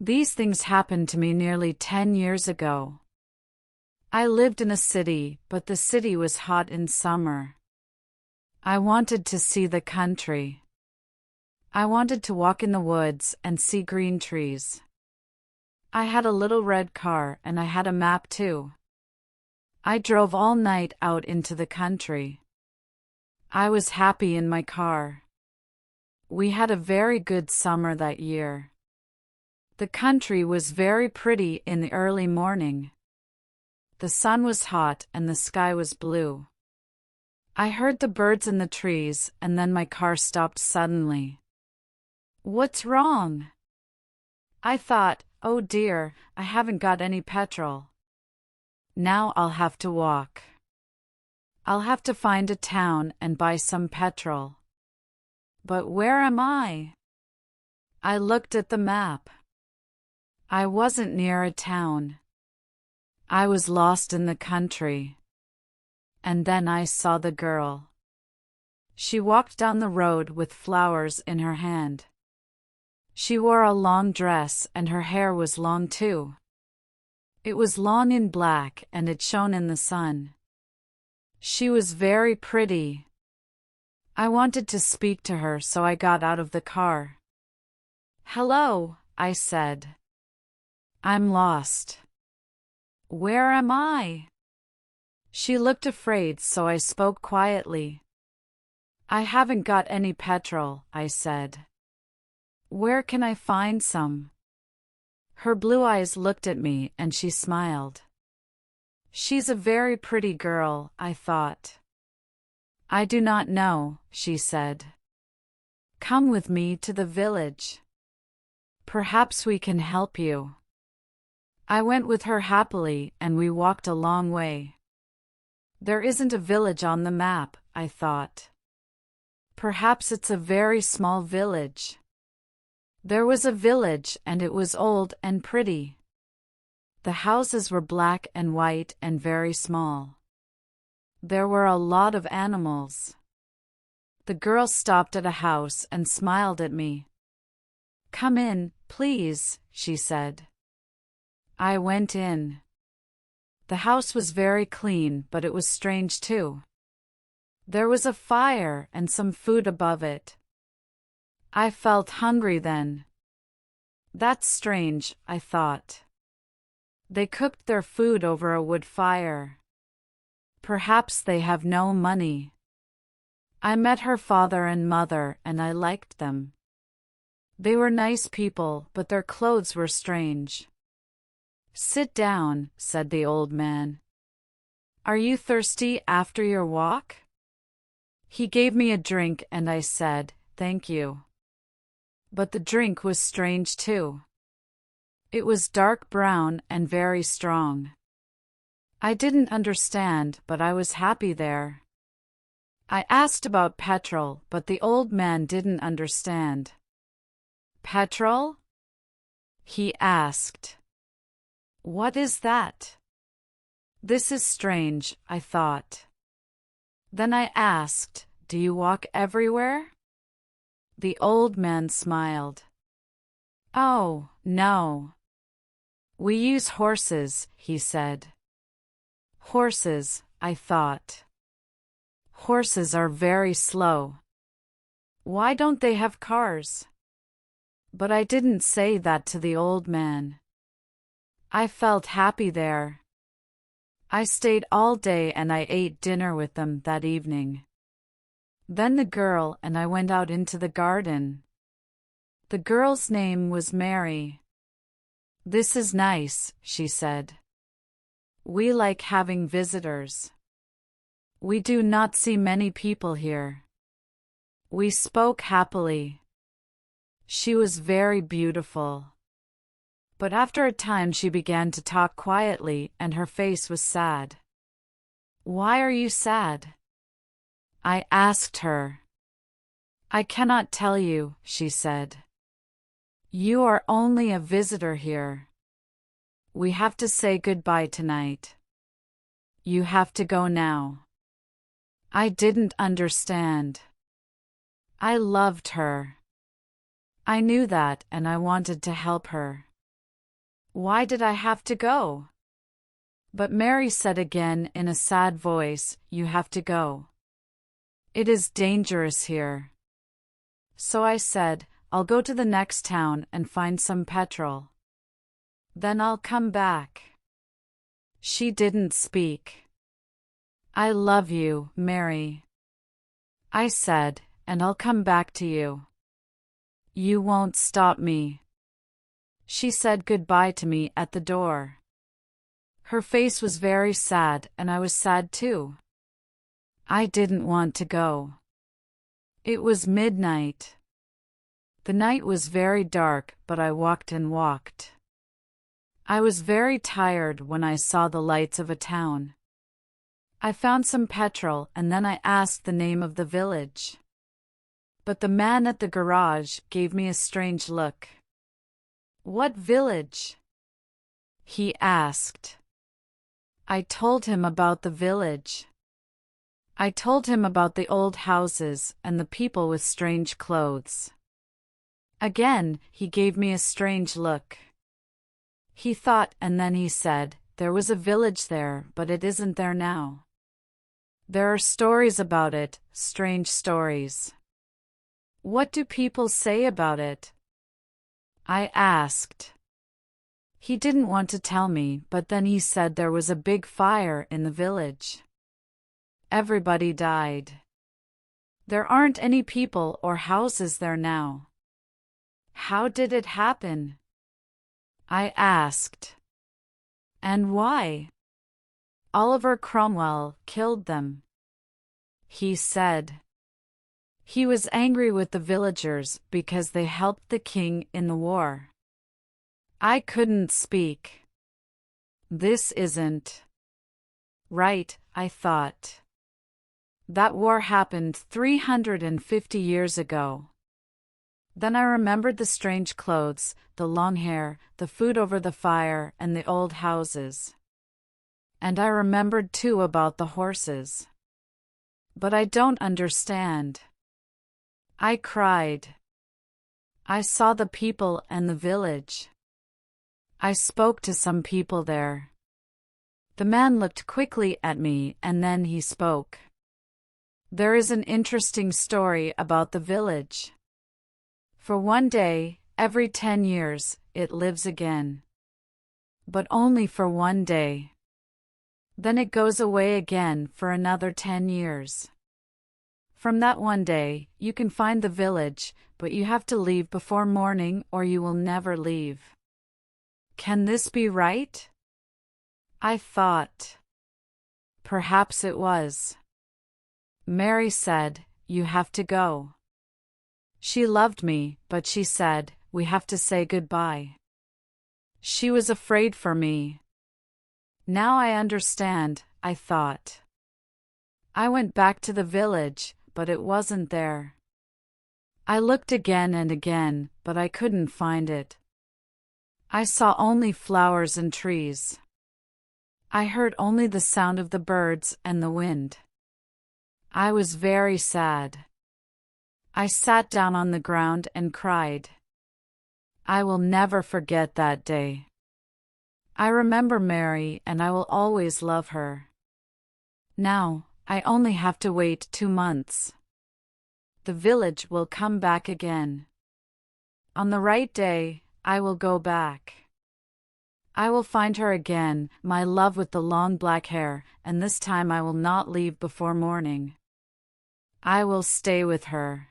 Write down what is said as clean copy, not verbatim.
These things happened to me nearly 10 years ago. I lived in a city, but the city was hot in summer. I wanted to see the country. I wanted to walk in the woods and see green trees. I had a little red car and I had a map too. I drove all night out into the country. I was happy in my car. We had a very good summer that year. The country was very pretty in the early morning. The sun was hot and the sky was blue. I heard the birds in the trees and then my car stopped suddenly. What's wrong? I thought, oh dear, I haven't got any petrol. Now I'll have to walk. I'll have to find a town and buy some petrol. But where am I? I looked at the map. I wasn't near a town. I was lost in the country. And then I saw the girl. She walked down the road with flowers in her hand. She wore a long dress and her hair was long too. It was long in black and it shone in the sun. She was very pretty. I wanted to speak to her, so I got out of the car. Hello, I said. I'm lost. Where am I? She looked afraid, so I spoke quietly. I haven't got any petrol, I said. Where can I find some? Her blue eyes looked at me and she smiled. She's a very pretty girl, I thought. I do not know, she said. Come with me to the village. Perhaps we can help you. I went with her happily and we walked a long way. There isn't a village on the map, I thought. Perhaps it's a very small village. There was a village and it was old and pretty. The houses were black and white and very small. There were a lot of animals. The girl stopped at a house and smiled at me. Come in, please, she said. I went in. The house was very clean, but it was strange too. There was a fire and some food above it. I felt hungry then. That's strange, I thought. They cooked their food over a wood fire. Perhaps they have no money. I met her father and mother and I liked them. They were nice people, but their clothes were strange. Sit down, said the old man. Are you thirsty after your walk? He gave me a drink and I said, thank you. But the drink was strange too. It was dark brown and very strong. I didn't understand, but I was happy there. I asked about petrol, but the old man didn't understand. Petrol? He asked. What is that? This is strange, I thought. Then I asked, do you walk everywhere? The old man smiled. Oh, no. We use horses, he said. Horses, I thought. Horses are very slow. Why don't they have cars? But I didn't say that to the old man. I felt happy there. I stayed all day and I ate dinner with them that evening. Then the girl and I went out into the garden. The girl's name was Mary. This is nice, she said. We like having visitors. We do not see many people here. We spoke happily. She was very beautiful. But after a time she began to talk quietly and her face was sad. Why are you sad? I asked her. I cannot tell you, she said. You are only a visitor here. We have to say goodbye tonight. You have to go now. I didn't understand. I loved her. I knew that and I wanted to help her. Why did I have to go? But Mary said again in a sad voice, you have to go. It is dangerous here. So I said, I'll go to the next town and find some petrol. Then I'll come back. She didn't speak. I love you, Mary. I said, and I'll come back to you. You won't stop me. She said goodbye to me at the door. Her face was very sad, and I was sad too. I didn't want to go. It was midnight. The night was very dark, but I walked and walked. I was very tired when I saw the lights of a town. I found some petrol and then I asked the name of the village. But the man at the garage gave me a strange look. What village? He asked. I told him about the village. I told him about the old houses and the people with strange clothes. Again, he gave me a strange look. He thought and then he said, there was a village there, but it isn't there now. There are stories about it, strange stories. What do people say about it? I asked. He didn't want to tell me, but then he said there was a big fire in the village. Everybody died. There aren't any people or houses there now. How did it happen? I asked. And why? Oliver Cromwell killed them. He said. He was angry with the villagers because they helped the king in the war. I couldn't speak. This isn't right, I thought. That war happened 350 years ago. Then I remembered the strange clothes, the long hair, the food over the fire, and the old houses. And I remembered too about the horses. But I don't understand. I cried. I saw the people and the village. I spoke to some people there. The man looked quickly at me and then he spoke. There is an interesting story about the village. For one day, every 10 years, it lives again. But only for one day. Then it goes away again for another 10 years. From that one day, you can find the village, but you have to leave before morning or you will never leave. Can this be right? I thought. Perhaps it was. Mary said, you have to go. She loved me, but she said, we have to say goodbye. She was afraid for me. Now I understand, I thought. I went back to the village, but it wasn't there. I looked again and again, but I couldn't find it. I saw only flowers and trees. I heard only the sound of the birds and the wind. I was very sad. I sat down on the ground and cried. I will never forget that day. I remember Mary and I will always love her. Now, I only have to wait 2 months. The village will come back again. On the right day, I will go back. I will find her again, my love with the long black hair, and this time I will not leave before morning. I will stay with her.